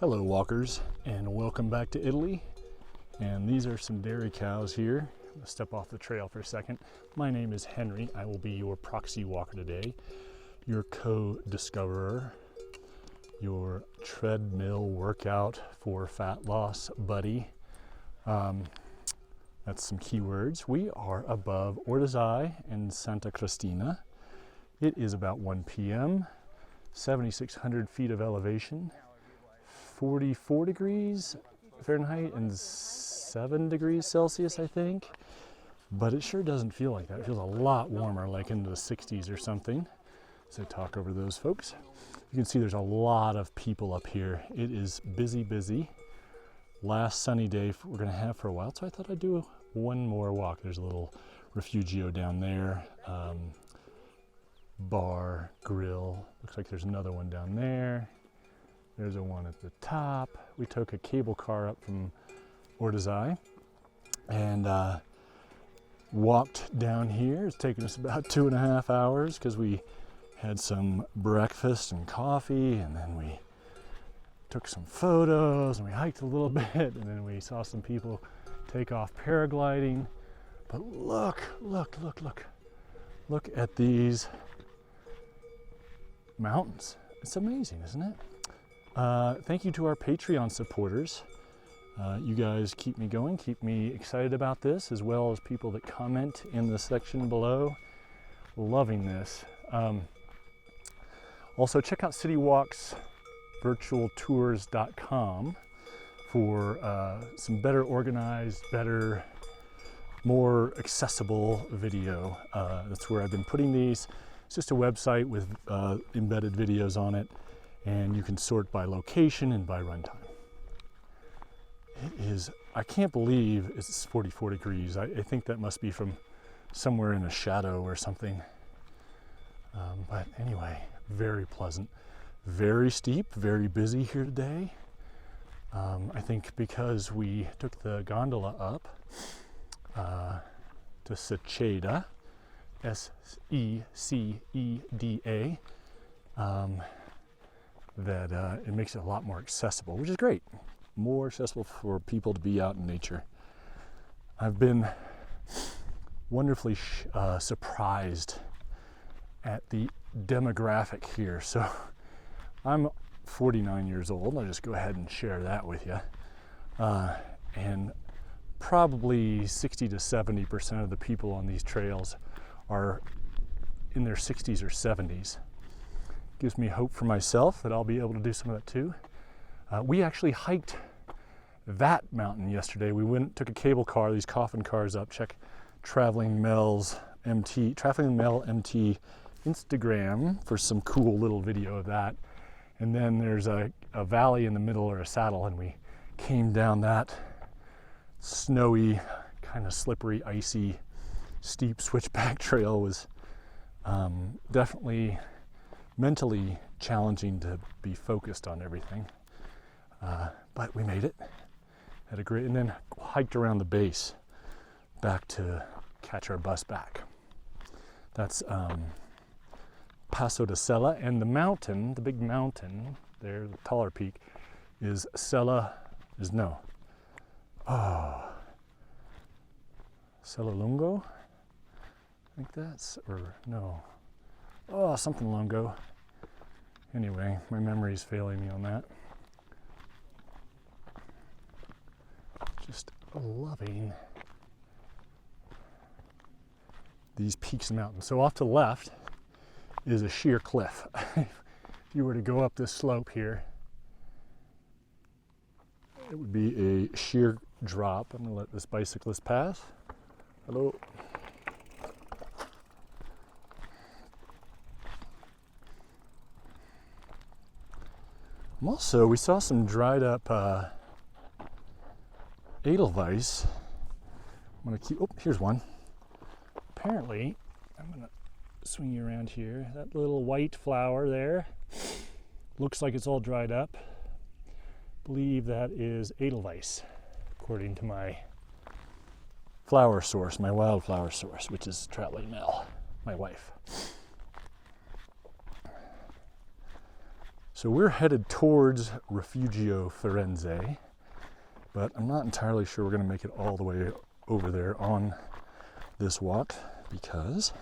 Hello walkers, and welcome back to Italy. And these are some dairy cows here. I'm gonna step off the trail for a second. My name is Henry. I will be your proxy walker today, your co-discoverer, your treadmill workout for fat loss buddy. That's some keywords. We are above Ortisei and Santa Cristina. It is about 1 p.m., 7,600 feet of elevation, 44 degrees Fahrenheit and 7 degrees Celsius, I think. But it sure doesn't feel like that. It feels a lot warmer, like into the 60s or something. So talk over those folks. You can see there's a lot of people up here. It is busy, busy. Last sunny day we're gonna have for a while, so I thought I'd do one more walk. There's a little Rifugio down there. Bar, grill. Looks like there's another one down there. There's a one at the top. We took a cable car up from Ortisei and walked down here. It's taken us about 2.5 hours because we had some breakfast and coffee, and then we took some photos and we hiked a little bit, and then we saw some people take off paragliding. But look at these mountains. It's amazing, isn't it? Thank you to our Patreon supporters. You guys keep me going, keep me excited about this, as well as people that comment in the section below. Loving this. Also, check out citywalksvirtualtours.com for some better organized, better, more accessible video. That's where I've been putting these. It's just a website with embedded videos on it, and you can sort by location and by runtime. It is, I can't believe it's 44 degrees. I think that must be from somewhere in a shadow or something. But anyway, very pleasant, very steep, very busy here today. I think because we took the gondola up to Seceda, S-E-C-E-D-A, that it makes it a lot more accessible, which is great. More accessible for people to be out in nature. I've been wonderfully surprised at the demographic here. So I'm 49 years old. I'll just go ahead and share that with you. And probably 60 to 70% of the people on these trails are in their 60s or 70s. Gives me hope for myself that I'll be able to do some of that too. We actually hiked that mountain yesterday. We took a cable car, these coffin cars up. Check Traveling Mel MT Instagram for some cool little video of that. And then there's a valley in the middle, or a saddle, and we came down that snowy, kind of slippery, icy, steep switchback trail. Was definitely mentally challenging to be focused on everything. But we made it. Had a great, and then hiked around the base back to catch our bus back. That's Passo di Sella, and the mountain, the big mountain there, the taller peak, is Sella Lungo? I think that's, or no. Oh, something Lungo. Anyway, my memory's failing me on that. Just loving these peaks and mountains. So off to the left is a sheer cliff. If you were to go up this slope here, it would be a sheer drop. I'm gonna let this bicyclist pass. Hello. Also, we saw some dried up edelweiss. I'm gonna keep, oh, here's one. Apparently, I'm gonna swing you around here. That little white flower there looks like it's all dried up. Believe that is edelweiss, according to my flower source, my wildflower source, which is Treadmill, my wife. So we're headed towards Rifugio Firenze, but I'm not entirely sure we're going to make it all the way over there on this walk because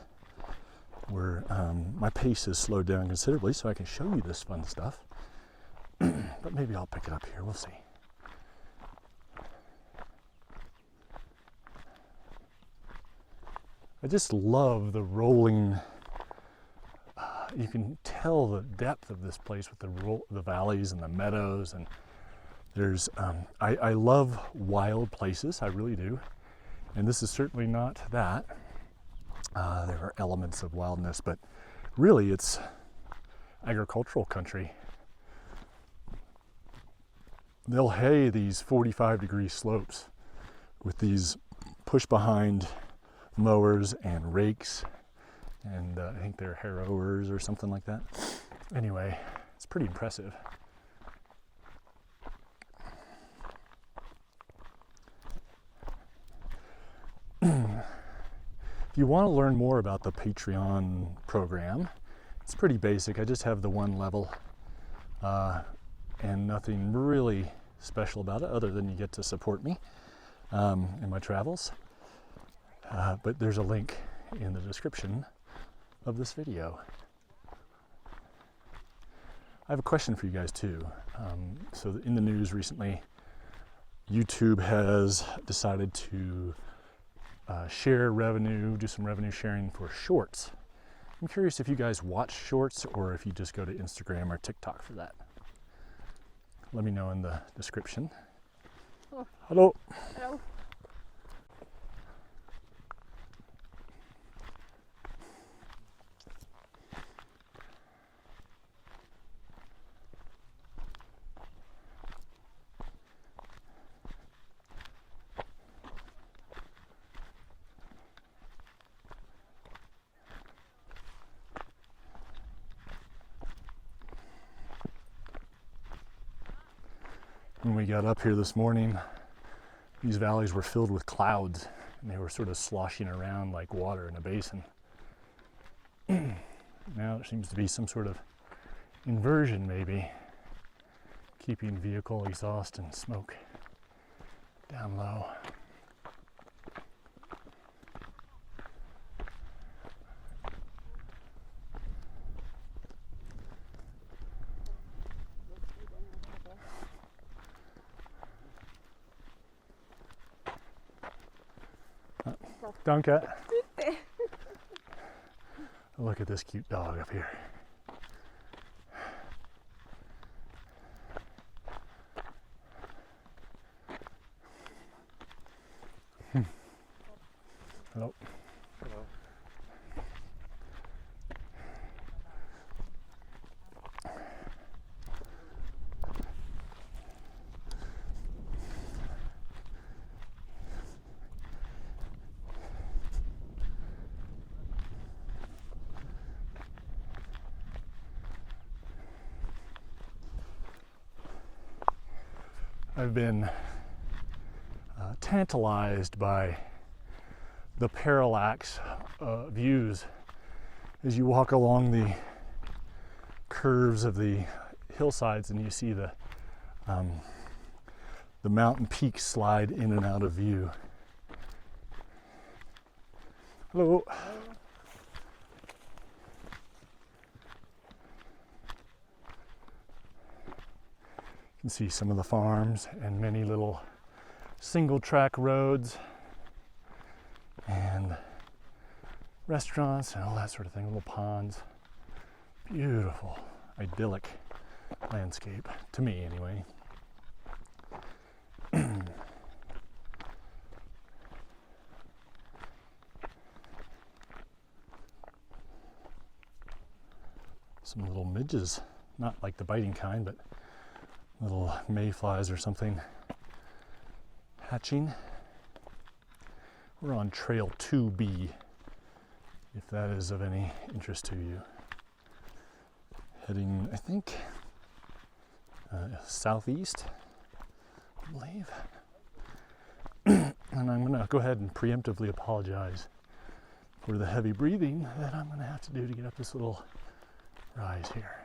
my pace has slowed down considerably, so I can show you this fun stuff. But maybe I'll pick it up here. We'll see. I just love the rolling. You can tell the depth of this place with the valleys and the meadows, and there's. I love wild places. I really do, and this is certainly not that. There are elements of wildness, but really it's agricultural country. They'll hay these 45-degree slopes with these push-behind mowers and rakes, and I think they're harrowers or something like that. Anyway, it's pretty impressive. If you want to learn more about the Patreon program, it's pretty basic. I just have the one level and nothing really special about it other than you get to support me in my travels. But there's a link in the description of this video. I have a question for you guys too. So in the news recently, YouTube has decided to share revenue, do some revenue sharing for shorts. I'm curious if you guys watch shorts or if you just go to Instagram or TikTok for that. Let me know in the description. Oh. Hello. Hello. When we got up here this morning, these valleys were filled with clouds and they were sort of sloshing around like water in a basin. Now there seems to be some sort of inversion maybe, keeping vehicle exhaust and smoke down low. Danke. Look at this cute dog up here. Hello. Hello. I've been tantalized by the parallax views as you walk along the curves of the hillsides and you see the mountain peaks slide in and out of view. Hello. You can see some of the farms and many little single track roads and restaurants and all that sort of thing, little ponds. Beautiful, idyllic landscape, to me anyway. Some little midges, not like the biting kind, but little mayflies or something hatching. We're on trail 2B, if that is of any interest to you. Heading, I think, southeast, I believe. And I'm gonna go ahead and preemptively apologize for the heavy breathing that I'm gonna have to do to get up this little rise here.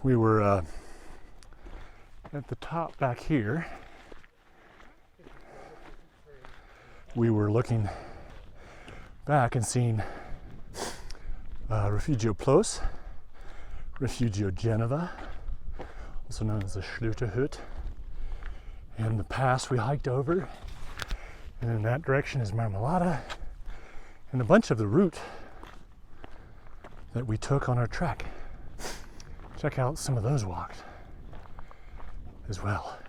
we were at the top back here. We were looking back and seeing Rifugio Plus, Rifugio Genova, also known as the Schlüterhut, and the pass we hiked over, and in that direction is Marmolada, and a bunch of the route that we took on our trek. Check out some of those walks as well.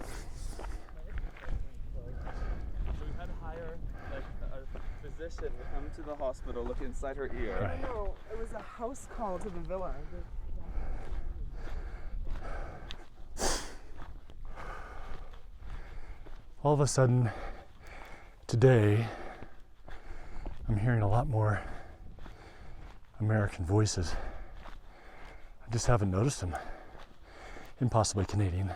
So we had to hire like a physician to come to the hospital, look inside her ear. Right. No, it was a house call to the villa. All of a sudden, today, I'm hearing a lot more American voices. I just haven't noticed them, and possibly Canadian.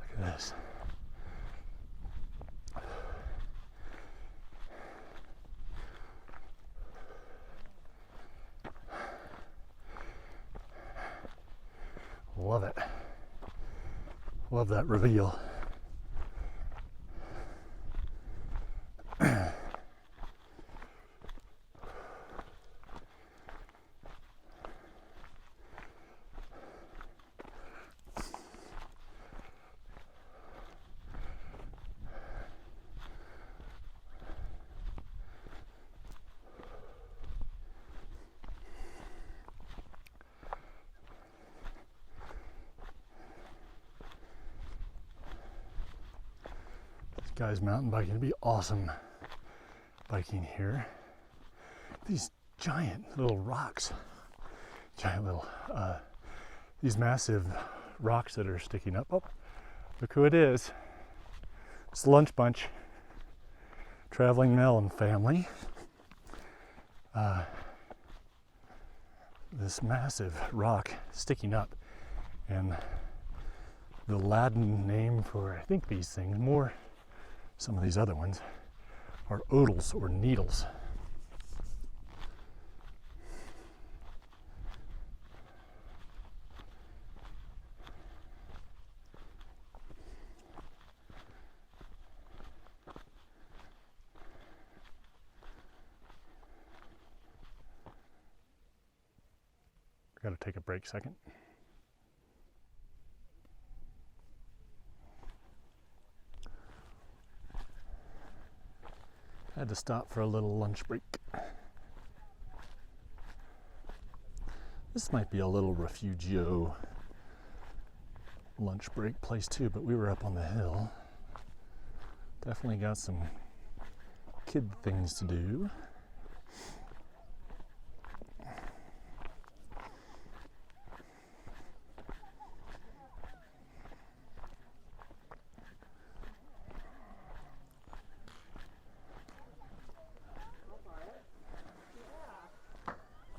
Look at this. Love it. Love that reveal. Guys, mountain biking would be awesome biking here. These giant little rocks, these massive rocks that are sticking up. Oh, look who it is. It's the Lunch Bunch, Traveling Melon family. This massive rock sticking up, and the Latin name for, I think, these things, more some of these other ones, are odals or needles. Got to take a break second. Had to stop for a little lunch break. This might be a little Rifugio lunch break place too, but we were up on the hill. Definitely got some kid things to do.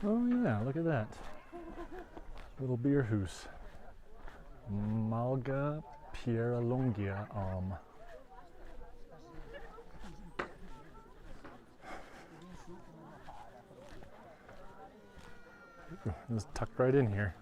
Oh yeah, look at that. Little beer house. Malga Pieralongia It's tucked right in here.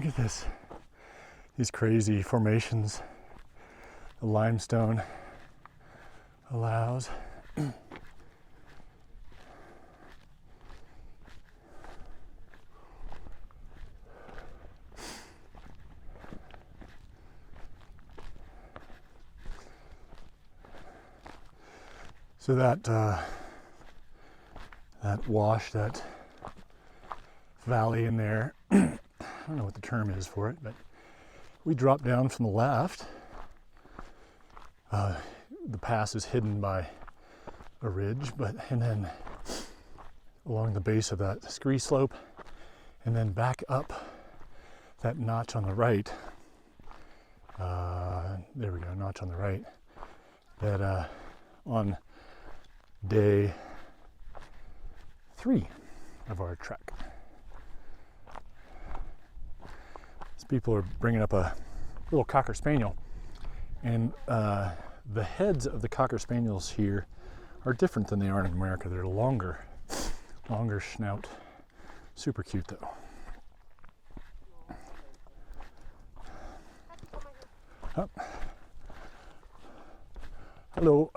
Look at this. These crazy formations the limestone allows. So that wash, that valley in there, I don't know what the term is for it, but we drop down from the left. The pass is hidden by a ridge, and then along the base of that scree slope, and then back up that notch on the right. There we go, notch on the right. That on day 3 of our trek. These people are bringing up a little Cocker Spaniel, and the heads of the Cocker Spaniels here are different than they are in America. They're longer snout. Super cute though. Oh. Hello.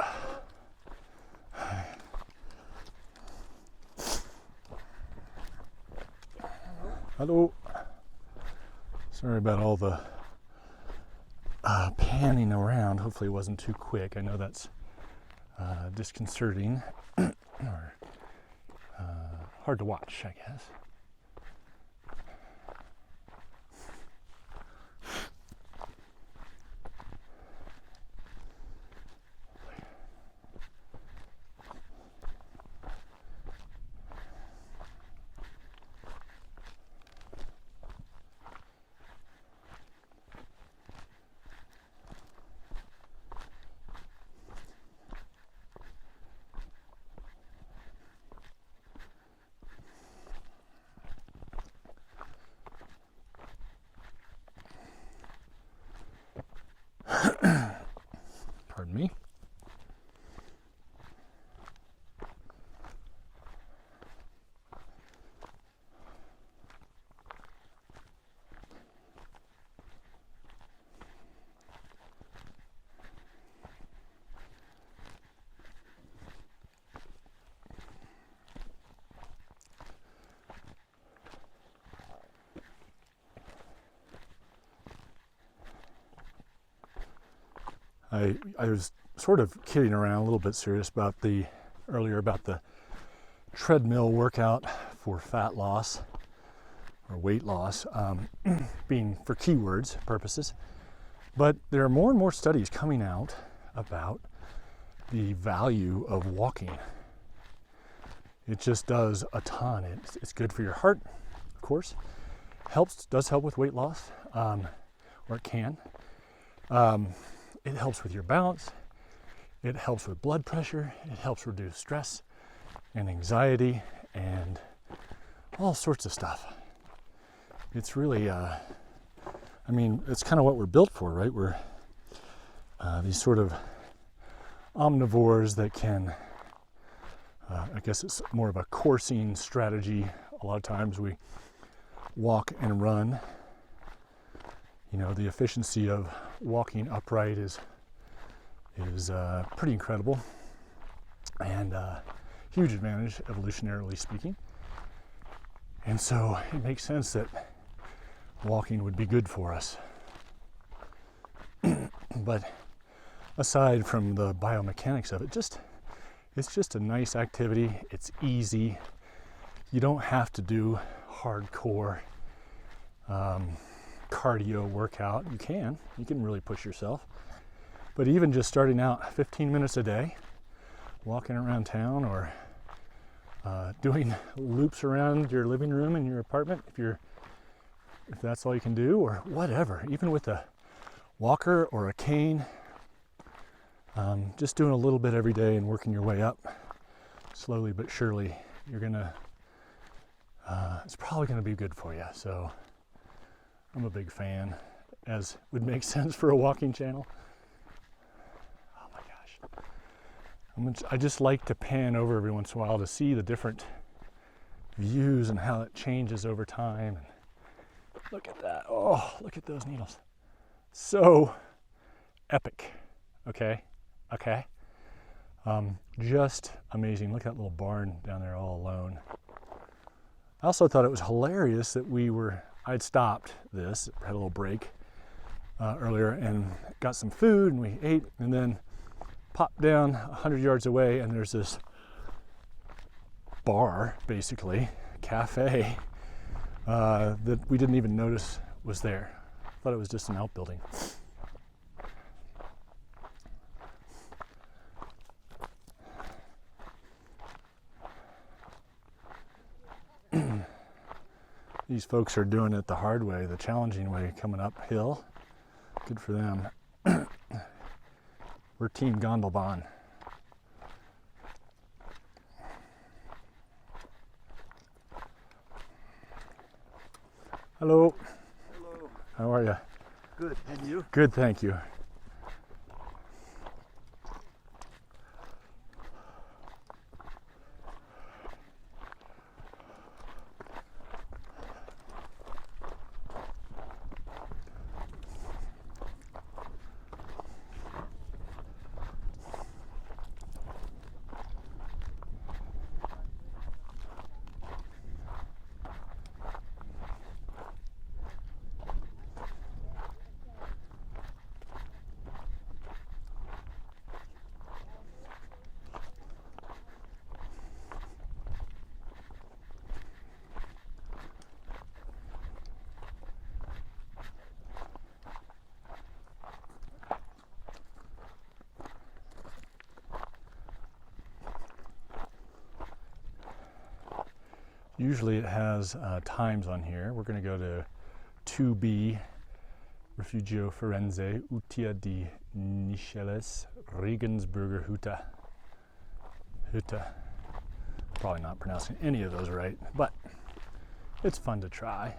Hello. Sorry about all the panning around. Hopefully it wasn't too quick. I know that's disconcerting or hard to watch, I guess. Pardon me. I was sort of kidding around, a little bit serious about earlier about the treadmill workout for fat loss or weight loss, being for keywords purposes. But there are more and more studies coming out about the value of walking. It just does a ton. It's good for your heart, of course. Does help with weight loss, or it can. It helps with your balance. It helps with blood pressure. It helps reduce stress and anxiety and all sorts of stuff. It's really, it's kind of what we're built for, right? We're these sort of omnivores that can, I guess it's more of a coursing strategy. A lot of times we walk and run. You know, the efficiency of walking upright is pretty incredible, and huge advantage evolutionarily speaking. And so it makes sense that walking would be good for us. But aside from the biomechanics of it, it's just a nice activity. It's easy. You don't have to do hardcore cardio workout. You can really push yourself. But even just starting out 15 minutes a day, walking around town, or doing loops around your living room in your apartment, if that's all you can do, or whatever, even with a walker or a cane, just doing a little bit every day and working your way up slowly but surely, it's probably gonna be good for you. So I'm a big fan, as would make sense for a walking channel. Oh my gosh. I just like to pan over every once in a while to see the different views and how it changes over time. Look at that. Oh, look at those needles. So epic. Okay. Just amazing. Look at that little barn down there all alone. I also thought it was hilarious that I'd stopped this, had a little break earlier and got some food and we ate and then popped down 100 yards away and there's this bar, basically, cafe, that we didn't even notice was there. Thought it was just an outbuilding. These folks are doing it the hard way, the challenging way, coming uphill. Good for them. We're Team Gondelbahn. Hello. Hello. How are you? Good. And you? Good, thank you. Usually it has times on here. We're going to go to 2B, Rifugio Firenze, Utia di Nicheles, Regensburger Hütte. Probably not pronouncing any of those right, but it's fun to try.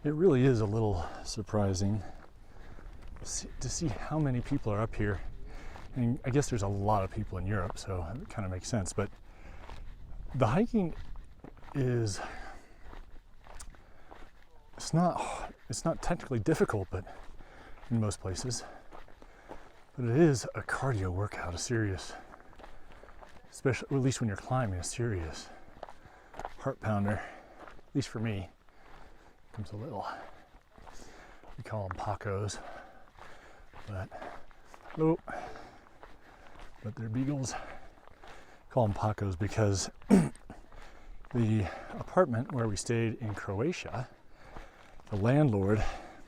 It really is a little surprising to see how many people are up here. And I guess there's a lot of people in Europe, so it kind of makes sense. But the hiking is, it's not technically difficult, but in most places. But it is a cardio workout, a serious, especially, or at least when you're climbing, a serious heart pounder, at least for me. Comes a little, we call them Pacos, but they're beagles. Call them Pacos because the apartment where we stayed in Croatia, the landlord,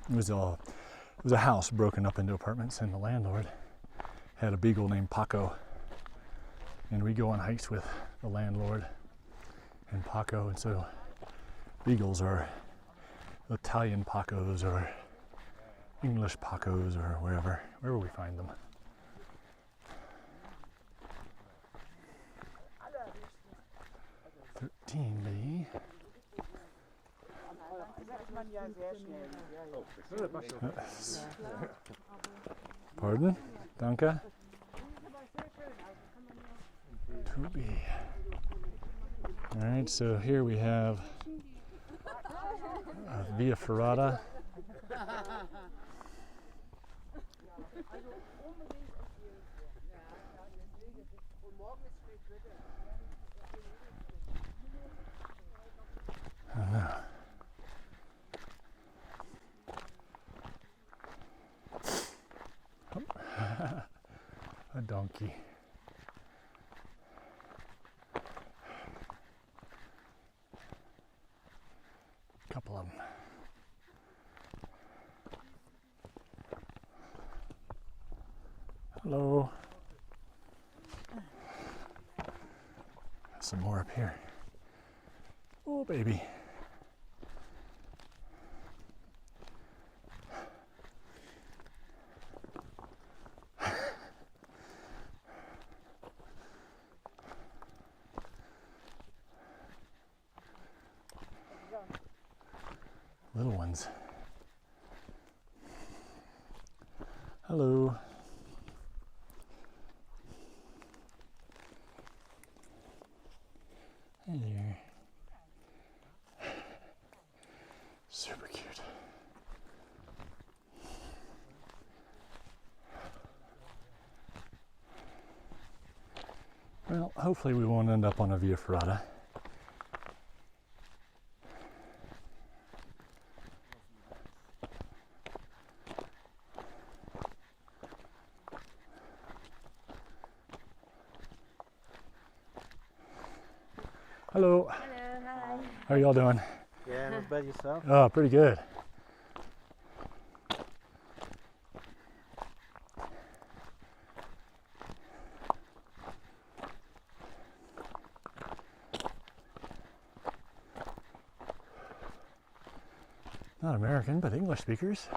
it was a house broken up into apartments, and the landlord had a beagle named Paco, and we go on hikes with the landlord and Paco, and so beagles are Italian Pacos or English Pacos or wherever we find them. $13B. Pardon? Danke. 2B. All right, so here we have Via Ferrata. I don't know. A donkey. Hello. Some more up here. Oh, baby. Little ones. Hello. Hey there. Super cute. Well, hopefully we won't end up on a Via Ferrata. Hello. Hello, hi. How are y'all doing? Yeah, not bad yourself. Oh, pretty good. Not American, but English speakers.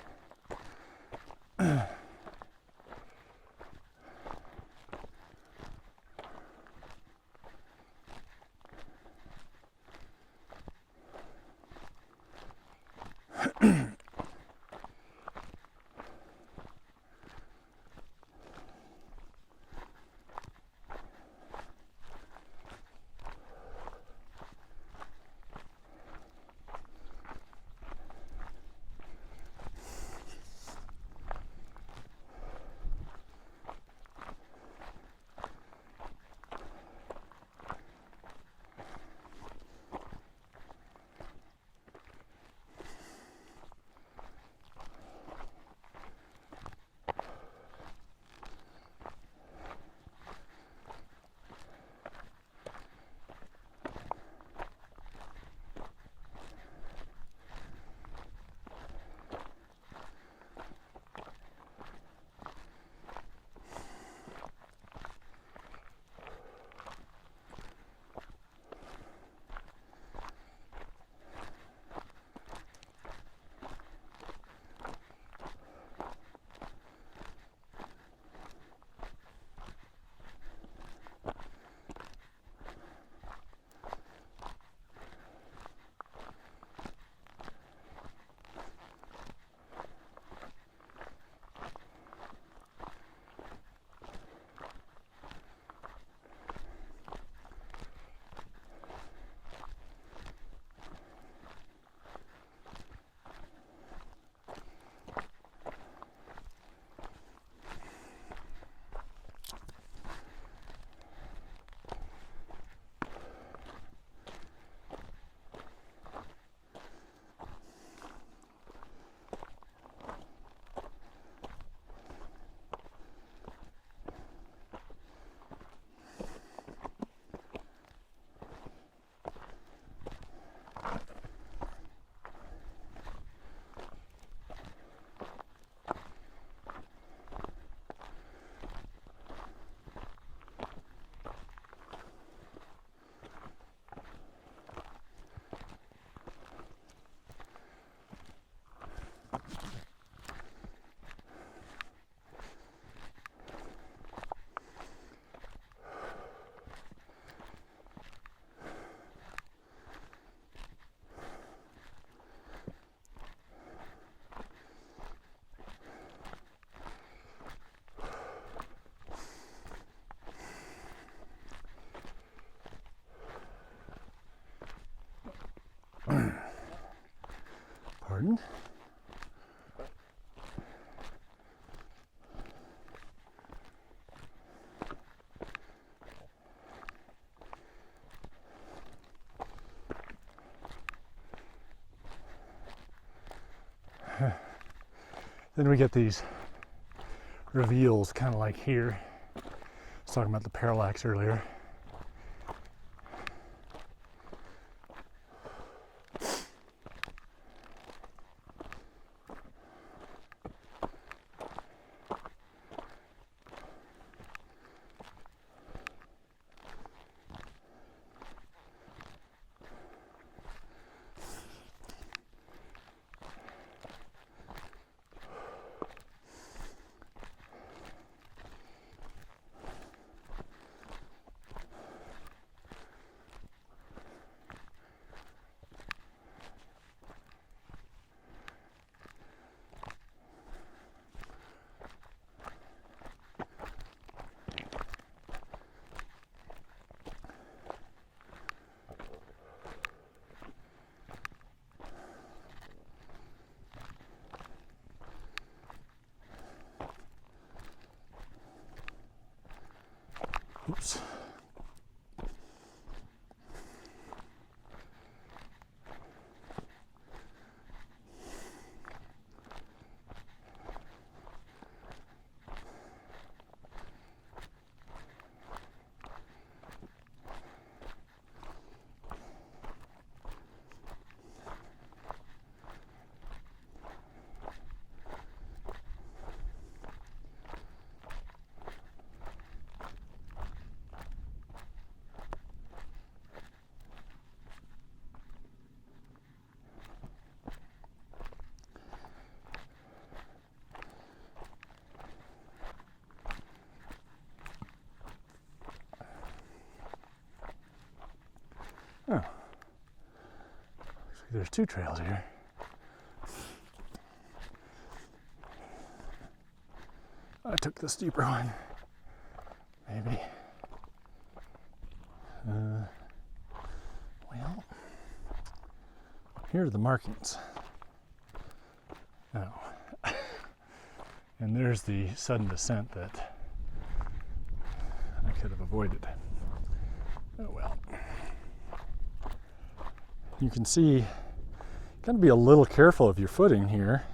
Pardon? Then we get these reveals, kind of like here. I was talking about the parallax earlier. Oops. Oh, looks like there's two trails here. I took the steeper one, maybe. Well, here are the markings. Oh, and there's the sudden descent that I could have avoided. Oh well. You can see, you got to be a little careful of your footing here.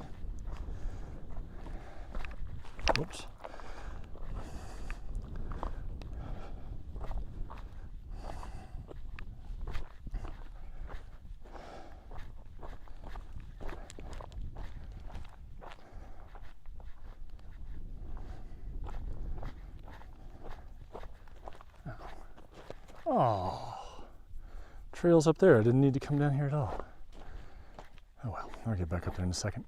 Whoops. Oh, trails up there. I didn't need to come down here at all. Oh well, I'll get back up there in a second.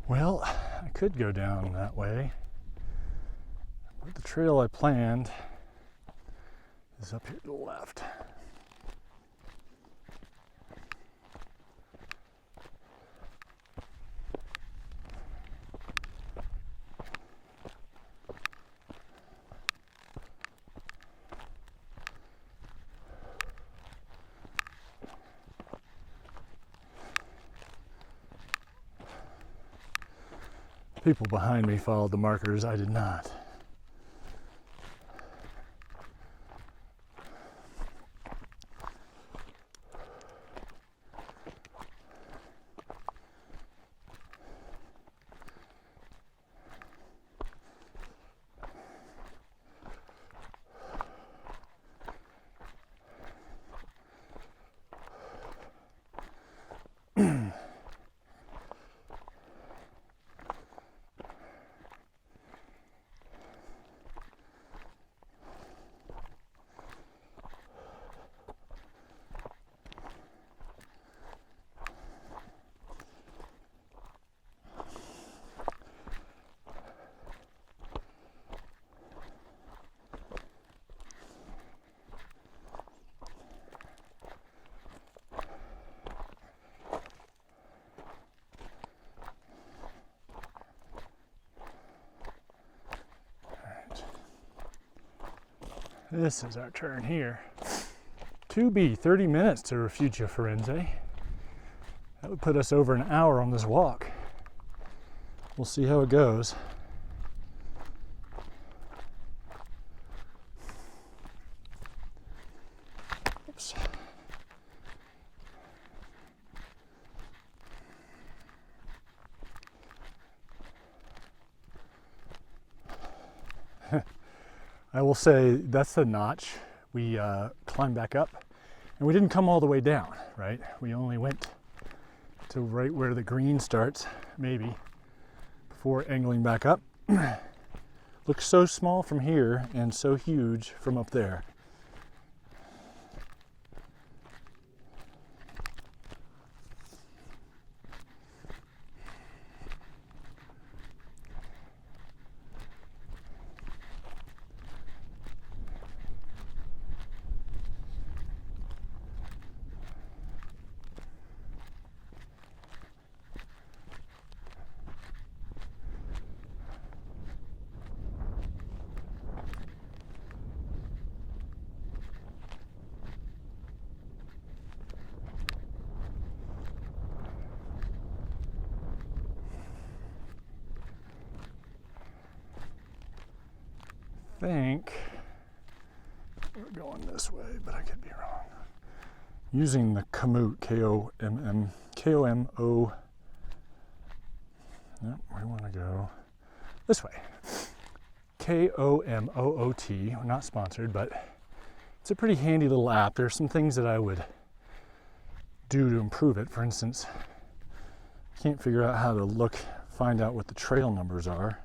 Well, I could go down that way, but the trail I planned is up here to the left. People behind me followed the markers, I did not. This is our turn here. 2B, 30 minutes to Rifugio Firenze. That would put us over an hour on this walk. We'll see how it goes. Oops. I will say that's the notch. We climbed back up and we didn't come all the way down, right? We only went to right where the green starts, maybe, before angling back up. Looks so small from here and so huge from up there. I think we're going this way, but I could be wrong. Using the Komoot, K-O-M-O. No, we want to go this way. K-O-M-O-O-T. We're not sponsored, but it's a pretty handy little app. There's some things that I would do to improve it. For instance, can't figure out how to find out what the trail numbers are.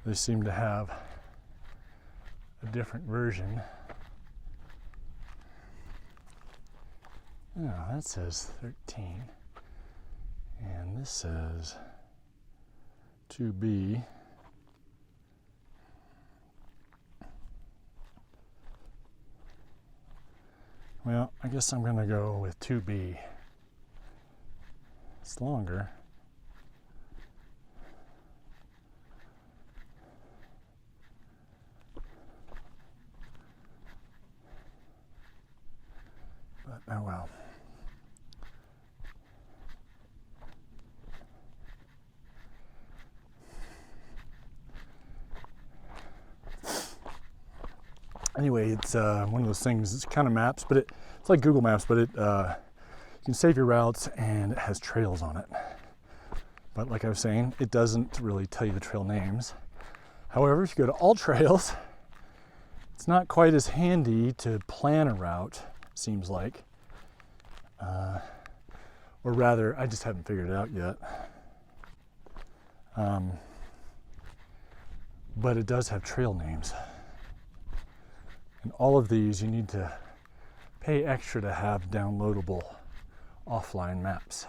They seem to have a different version. Oh, that says 13. And this says 2B. Well, I guess I'm going to go with 2B. It's longer. But oh well. Anyway, it's one of those things. It's kind of maps, but it's like Google Maps, but you can save your routes and it has trails on it. But like I was saying, it doesn't really tell you the trail names. However, if you go to all trails, it's not quite as handy to plan a route, seems like. Or rather, I just haven't figured it out yet. But it does have trail names. And all of these you need to pay extra to have downloadable offline maps.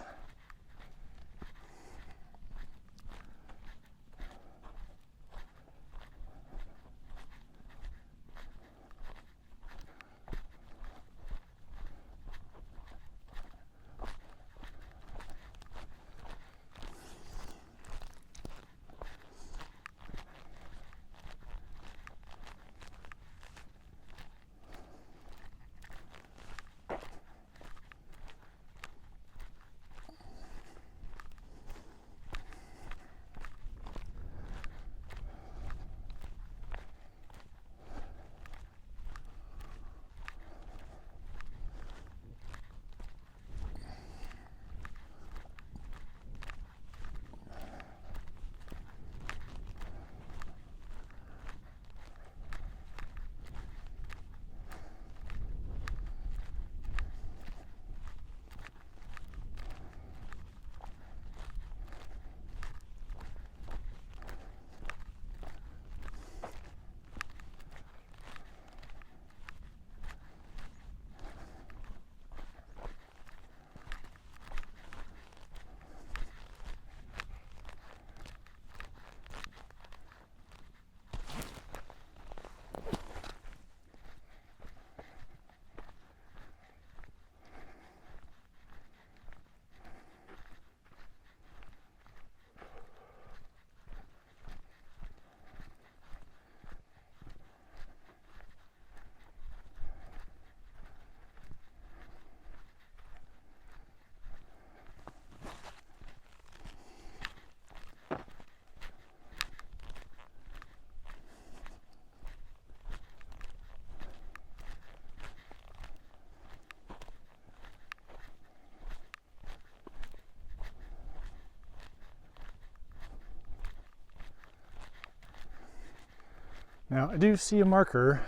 Now I do see a marker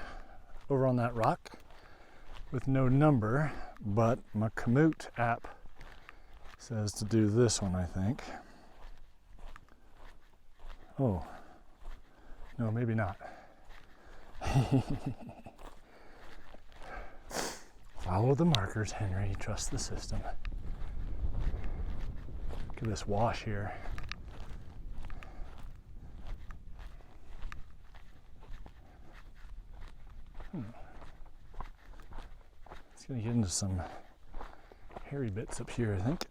over on that rock with no number, but my Komoot app says to do this one, I think. Oh, no, maybe not. Follow the markers, Henry. Trust the system. Look at this wash here. It's going to get into some hairy bits up here, I think.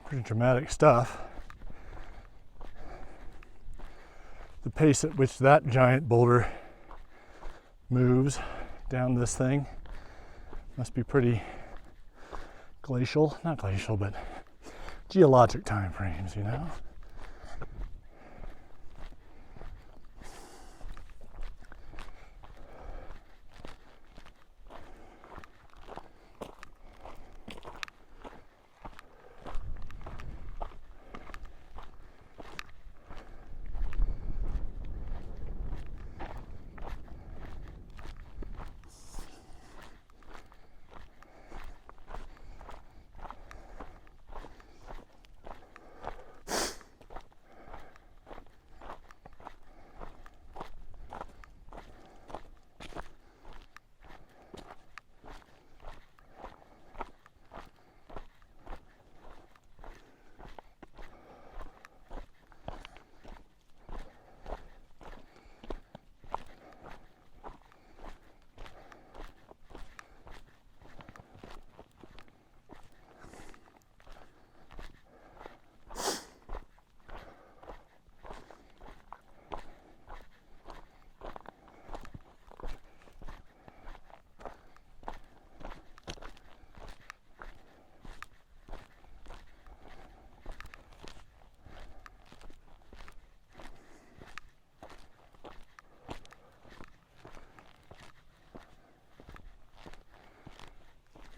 Pretty dramatic stuff. The pace at which that giant boulder moves down this thing must be pretty glacial, not glacial, but geologic time frames, you know?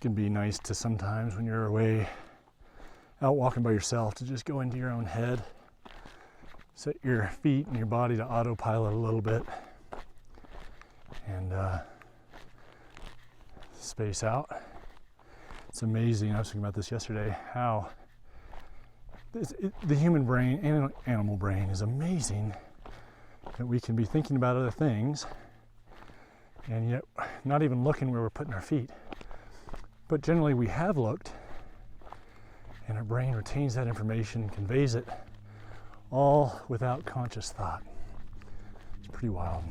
Can be nice to sometimes when you're away out walking by yourself to just go into your own head, set your feet and your body to autopilot a little bit, and space out. It's amazing. I was thinking about this yesterday, how the human brain and animal brain is amazing that we can be thinking about other things and yet not even looking where we're putting our feet. But generally we have looked, and our brain retains that information and conveys it all without conscious thought. It's pretty wild.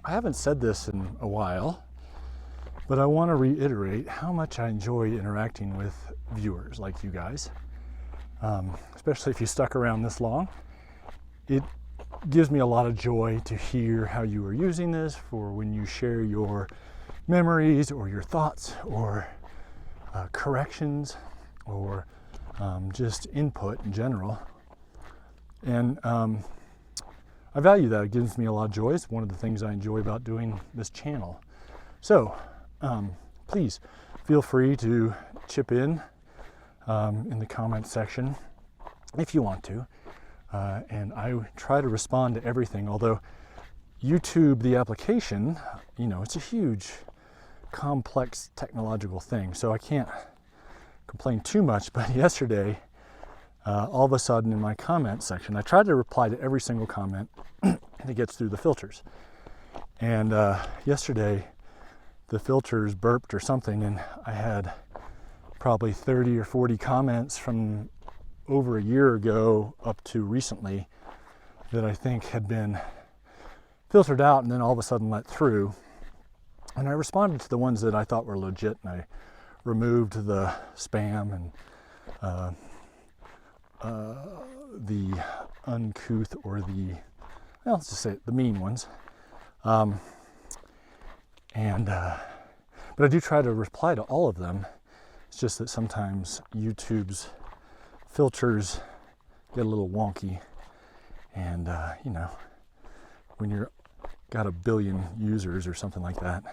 I haven't said this in a while, but I want to reiterate how much I enjoy interacting with viewers like you guys, especially if you stuck around this long. It gives me a lot of joy to hear how you are using this for when you share your memories or your thoughts or corrections or just input in general. And I value that. It gives me a lot of joy. It's one of the things I enjoy about doing this channel. So please feel free to chip in in the comment section if you want to. And I try to respond to everything, although YouTube, the application, you know, it's a huge, complex technological thing, so I can't complain too much. But yesterday, all of a sudden in my comment section, I tried to reply to every single comment that gets through the filters. And yesterday, the filters burped or something, and I had probably 30 or 40 comments from over a year ago up to recently that I think had been filtered out and then all of a sudden let through. And I responded to the ones that I thought were legit, and I removed the spam and the uncouth or the, well, let's just say it, the mean ones. But I do try to reply to all of them. It's just that sometimes YouTube's filters get a little wonky, and you know, when you're got a billion users or something like that,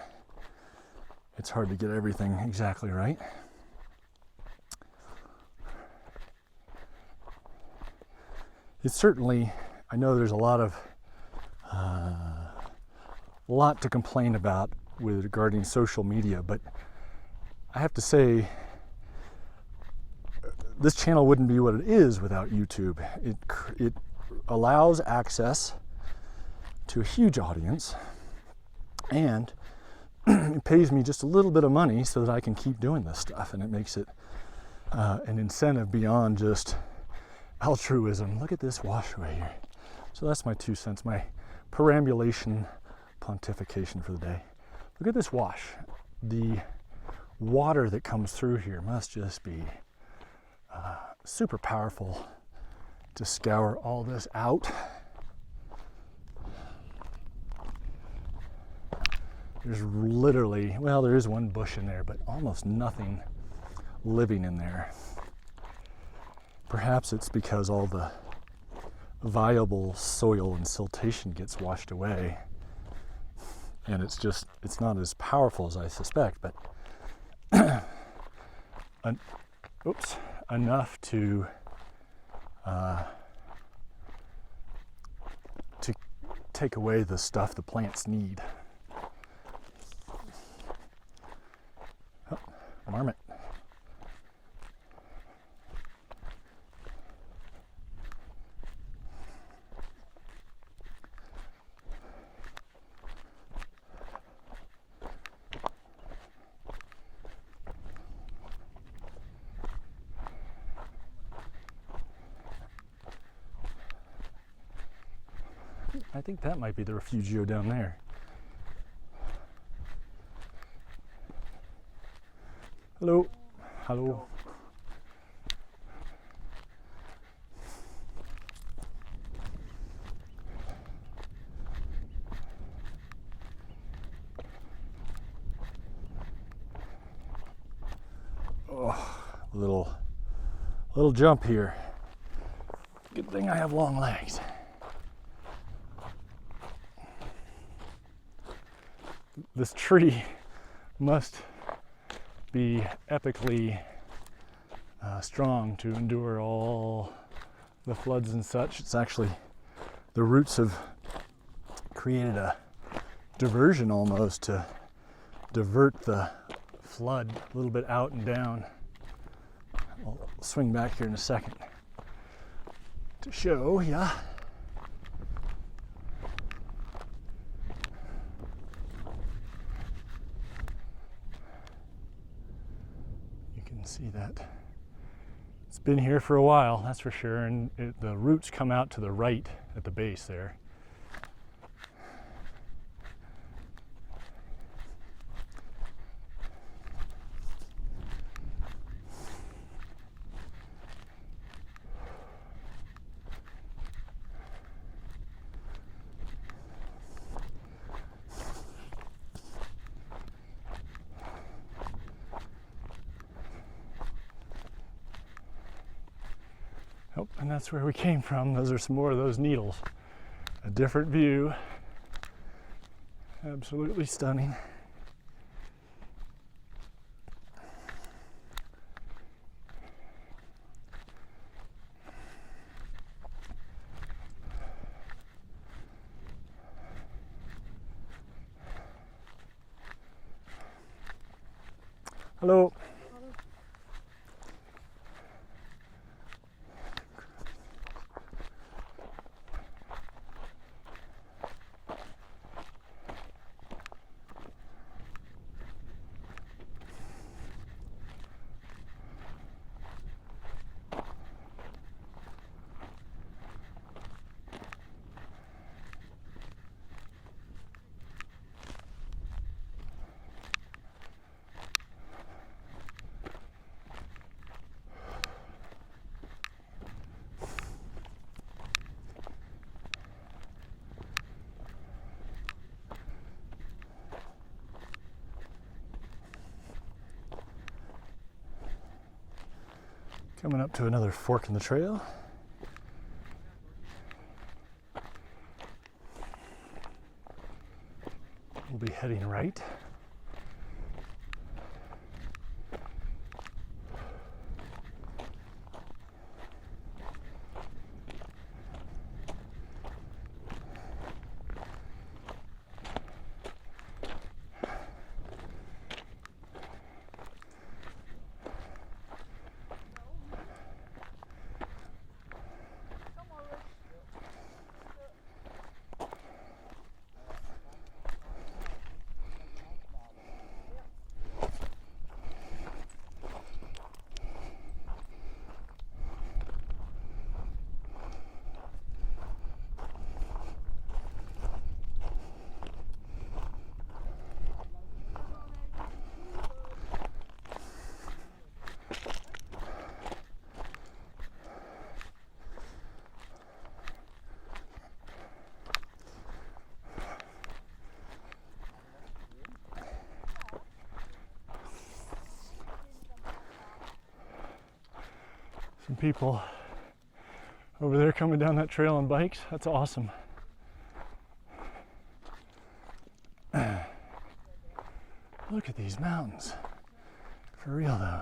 it's hard to get everything exactly right. It's certainly, I know there's a lot to complain about with regarding social media, but I have to say this channel wouldn't be what it is without YouTube. It allows access to a huge audience, and it pays me just a little bit of money so that I can keep doing this stuff, and it makes it an incentive beyond just altruism. Look at this washaway here. So that's my 2 cents, my perambulation pontification for the day. Look at this wash. The water that comes through here must just be super powerful to scour all this out. There's literally, well, there is one bush in there, but almost nothing living in there. Perhaps it's because all the viable soil and siltation gets washed away, and it's not as powerful as I suspect, but enough to take away the stuff the plants need. Oh, marmot. I think that might be the Rifugio down there. Hello. Hello. Oh, little jump here. Good thing I have long legs. This tree must be epically strong to endure all the floods and such. It's actually, the roots have created a diversion almost to divert the flood a little bit out and down. I'll swing back here in a second to show, yeah. See that it's been here for a while, that's for sure, and the roots come out to the right at the base there. Oh, and that's where we came from. Those are some more of those needles. A different view. Absolutely stunning. Hello. Coming up to another fork in the trail. We'll be heading right. Some people over there coming down that trail on bikes. That's awesome. Look at these mountains. For real though.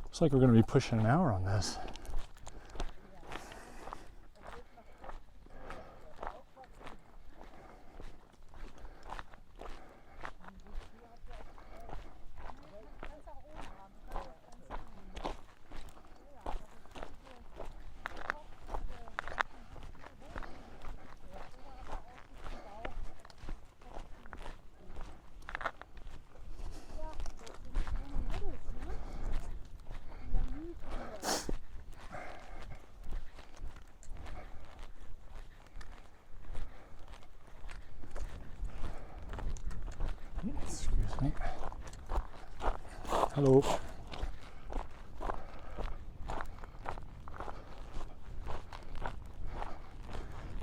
Looks like we're going to be pushing an hour on this. Excuse me. Hello.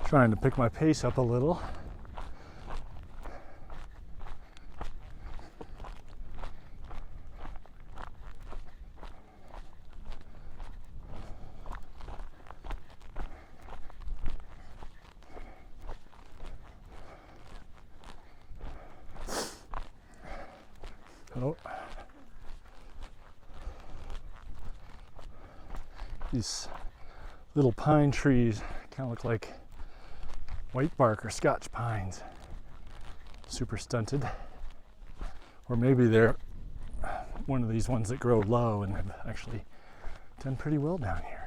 Trying to pick my pace up a little. Hello. These little pine trees kind of look like white bark or Scotch pines. Super stunted. Or maybe they're one of these ones that grow low and have actually done pretty well down here.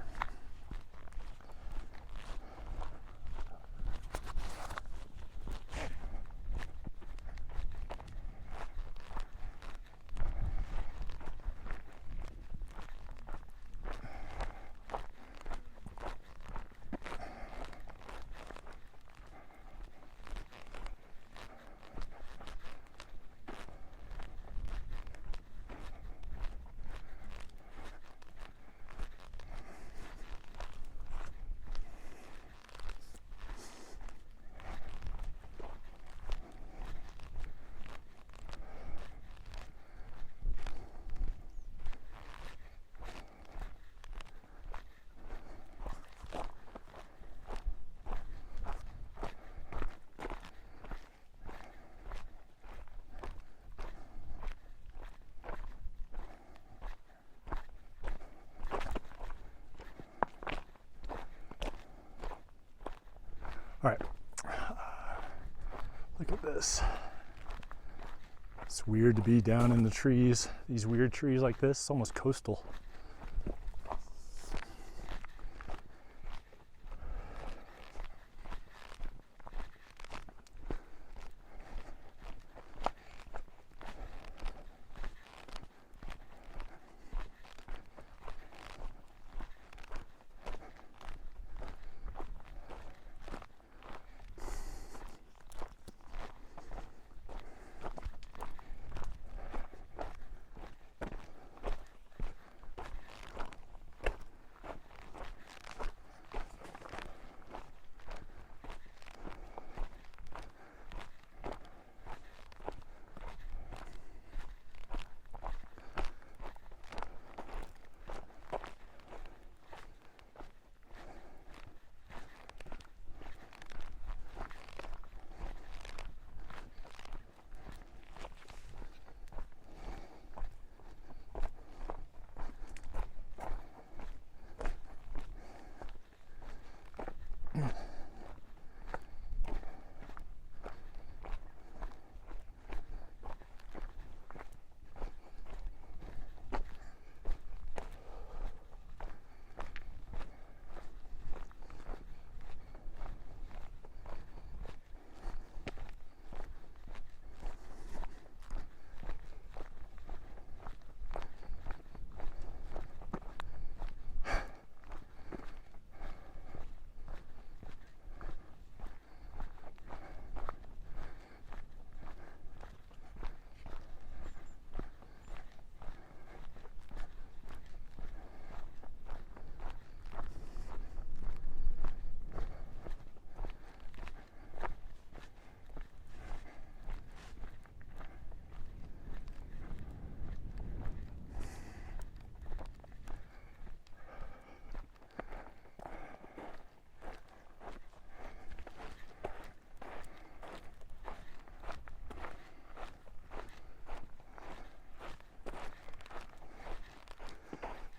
All right, look at this. It's weird to be down in the trees, these weird trees like this. It's almost coastal.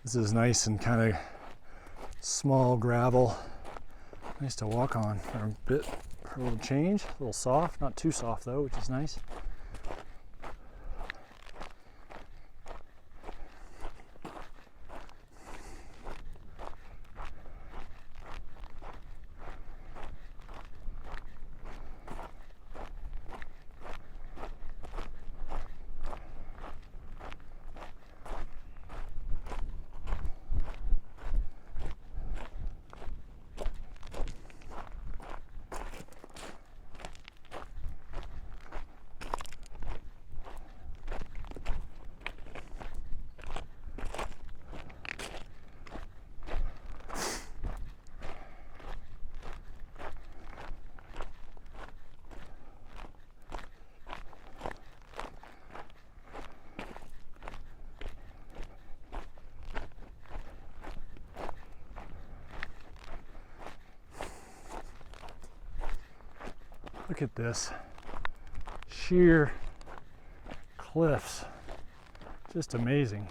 This is nice and kind of small gravel. Nice to walk on for a bit, for a little change. A little soft, not too soft though, which is nice. Look at this, sheer cliffs, just amazing.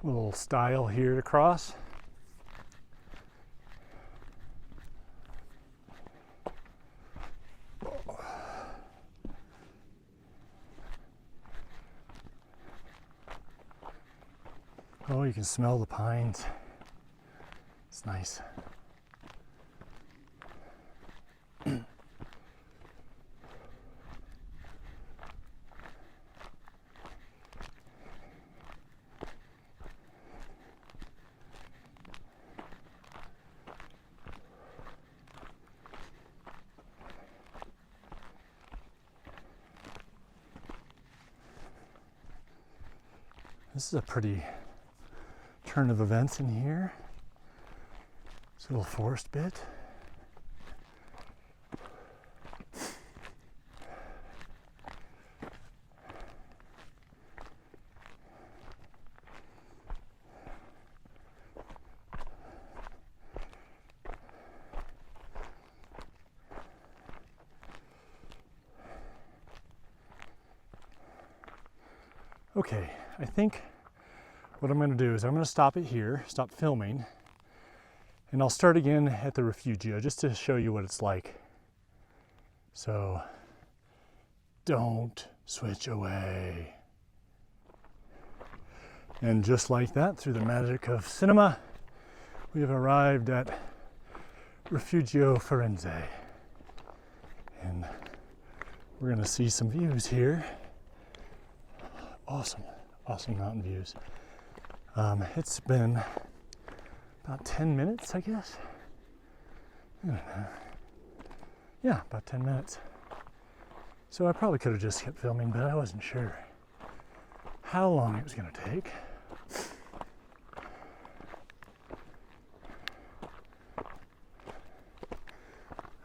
little stile here to cross. Oh, you can smell the pines. It's nice. This is a pretty turn of events in here. This little forest bit. Okay, I think what I'm going to do is I'm going to stop it here, stop filming, and I'll start again at the Rifugio just to show you what it's like. So, don't switch away. And just like that, through the magic of cinema, we have arrived at Rifugio Firenze. And we're going to see some views here. Awesome, awesome mountain views. It's been about 10 minutes, I guess. I don't know. Yeah, about 10 minutes. So I probably could have just kept filming, but I wasn't sure how long it was going to take.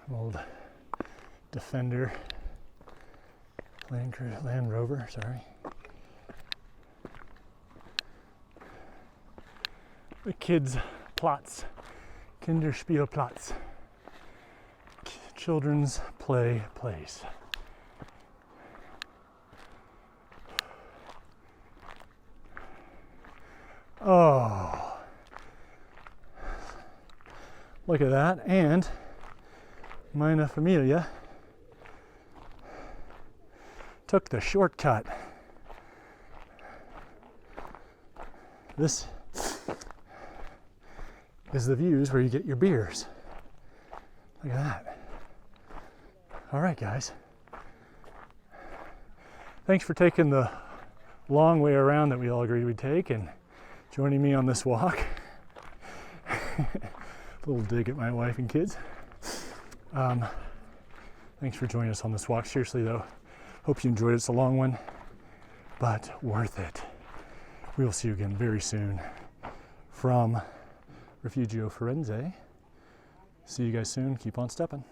An old Defender, Land Rover, sorry. The kids' plots, Kinderspielplatz, children's play place. Oh, look at that. And meine Familie took the shortcut. This is the views where you get your beers. Look at that. All right, guys. Thanks for taking the long way around that we all agreed we'd take and joining me on this walk. A little dig at my wife and kids. Thanks for joining us on this walk. Seriously though, hope you enjoyed it. It's a long one, but worth it. We will see you again very soon from Rifugio Firenze. See you guys soon. Keep on stepping.